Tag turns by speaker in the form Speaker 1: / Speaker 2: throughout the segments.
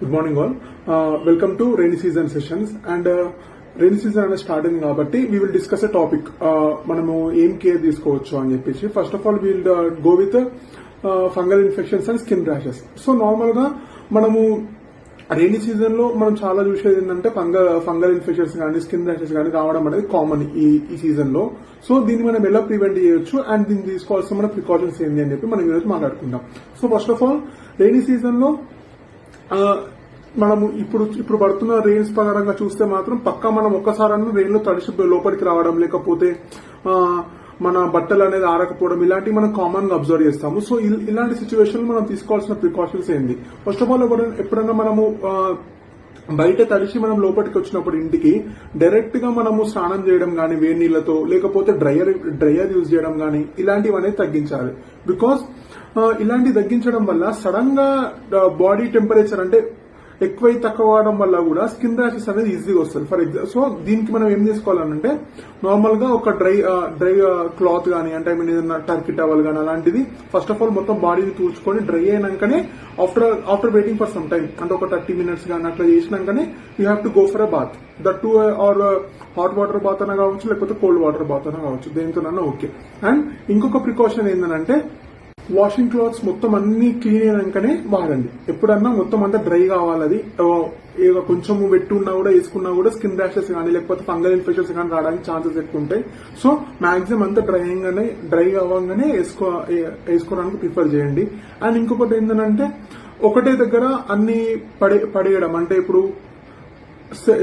Speaker 1: Good morning all. Welcome to rainy season sessions. And rainy season అనేది start అయింది కాబట్టి we will discuss a topic. మనము ఏం care తీసుకోవచ్చు అని చెప్పేసి. First of all we'll go with fungal infections and skin rashes. So normal గా మనము రైనీ సీజన్ లో మనం చాలా చూసేది ఏంటంటే ఫంగల్ ఇన్ఫెక్షన్స్ కానీ స్కిన్ ర్యాషెస్ కానీ రావడం అనేది కామన్ ఈ సీజన్ లో. సో దీన్ని మనం ఎలా ప్రివెంట్ చేయొచ్చు అండ్ దీన్ని తీసుకోవాల్సిన మన ప్రికాషన్స్ ఏంటి అని చెప్పి మనం ఈరోజు మాట్లాడుకుందాం. So first of all rainy season లో మనము ఇప్పుడు పడుతున్న రెయిన్స్ ప్రకారంగా చూస్తే మాత్రం పక్కా మనం ఒక్కసారన్నా రెయిన్ లో తడిసి లోపలికి రావడం, లేకపోతే మన బట్టలు అనేది ఆరకపోవడం, ఇలాంటివి మనం కామన్ గా అబ్జర్వ్ చేస్తాము. సో ఇలాంటి సిచ్యువేషన్ మనం తీసుకోవాల్సిన ప్రికాషన్స్ ఏంటి? ఫస్ట్ ఆఫ్ ఆల్ ఎప్పుడైనా మనము బయట తడిసి మనం లోపలికి వచ్చినప్పుడు ఇంటికి డైరెక్ట్ గా మనము స్నానం చేయడం గానీ వేడి నీళ్లతో, లేకపోతే డ్రైయర్ యూజ్ చేయడం గానీ ఇలాంటివి అనేది తగ్గించాలి. బికాస్ ఇలాంటివి తగ్గించడం వల్ల సడన్ గా బాడీ టెంపరేచర్ అంటే ఎక్కువై తక్కువ అవడం వల్ల కూడా స్కిన్ ర్యాషెస్ అనేది ఈజీగా వస్తుంది. ఫర్ ఎగ్జాంపుల్, సో దీనికి మనం ఏం చేసుకోవాలంటే నార్మల్ గా ఒక డ్రై క్లాత్ గానీ, అంటే ఏదైనా టర్కీ టవల్ గానీ అలాంటిది ఫస్ట్ ఆఫ్ ఆల్ మొత్తం బాడీని తూర్చుకొని డ్రై అయినాకనే after waiting for some time, అంటే ఒక 30 minutes గానీ అట్లా చేసినాకనే you have to go for a bath. That too or hot water bath అన్న కావచ్చు, లేకపోతే కోల్డ్ వాటర్ బాత్ అన్న కావచ్చు, దేనితోనన్నా ఓకే. అండ్ ఇంకొక ప్రికాషన్ ఏంటంటే వాషింగ్ క్లాత్స్ మొత్తం అన్ని క్లీన్ అయినాకనే వాడండి. ఎప్పుడన్నా మొత్తం అంతా డ్రై కావాలి. కొంచెం వెట్టు ఉన్నా కూడా వేసుకున్నా కూడా స్కిన్ ర్యాషెస్ కానీ లేకపోతే ఫంగల్ ఇన్ఫెక్షన్స్ కానీ రావడానికి ఛాన్సెస్ ఎక్కువ ఉంటాయి. సో మాక్సిమం అంతా డ్రై అవ్వగానే వేసుకోవడానికి ప్రిఫర్ చేయండి. అండ్ ఇంకొకటి ఏంటంటే ఒకటే దగ్గర అన్ని పడేయడం, అంటే ఇప్పుడు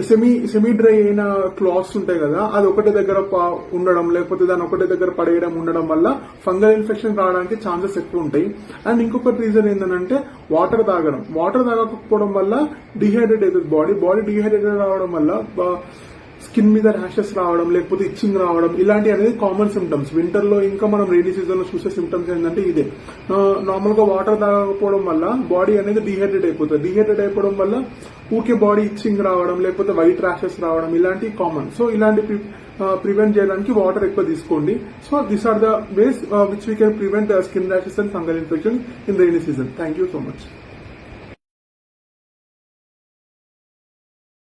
Speaker 1: సెమీ డ్రై అయిన క్లాత్స్ ఉంటాయి కదా, అది ఒకటే దగ్గర ఉండడం, లేకపోతే దాన్ని ఒకటే దగ్గర పడేయడం ఉండడం వల్ల ఫంగల్ ఇన్ఫెక్షన్ రావడానికి ఛాన్సెస్ ఎక్కువ ఉంటాయి. అండ్ ఇంకొక రీజన్ ఏంటంటే వాటర్ తాగకపోవడం వల్ల డిహైడ్రేట్ అవుతుంది బాడీ డిహైడ్రేటెడ్ రావడం వల్ల స్కిన్ మీద ర్యాషెస్ రావడం, లేకపోతే ఇచ్చింగ్ రావడం, ఇలాంటి అనేది కామన్ సిమ్టమ్స్. వింటర్ లో ఇంకా మనం రైనీ సీజన్ లో చూసే సిమ్టమ్స్ ఏంటంటే ఇదే. నార్మల్ గా వాటర్ తాగకపోవడం వల్ల బాడీ అనేది డిహైడ్రేట్ అయిపోవడం వల్ల ఊకే బాడీ ఇచ్చింగ్ రావడం, లేకపోతే వైట్ ర్యాషెస్ రావడం, ఇలాంటివి కామన్. సో ఇలాంటి ప్రివెంట్ చేయడానికి వాటర్ ఎక్కువ తీసుకోండి. So these are the ways which we can prevent skin rashes and fungal infection in rainy season. Thank you so much.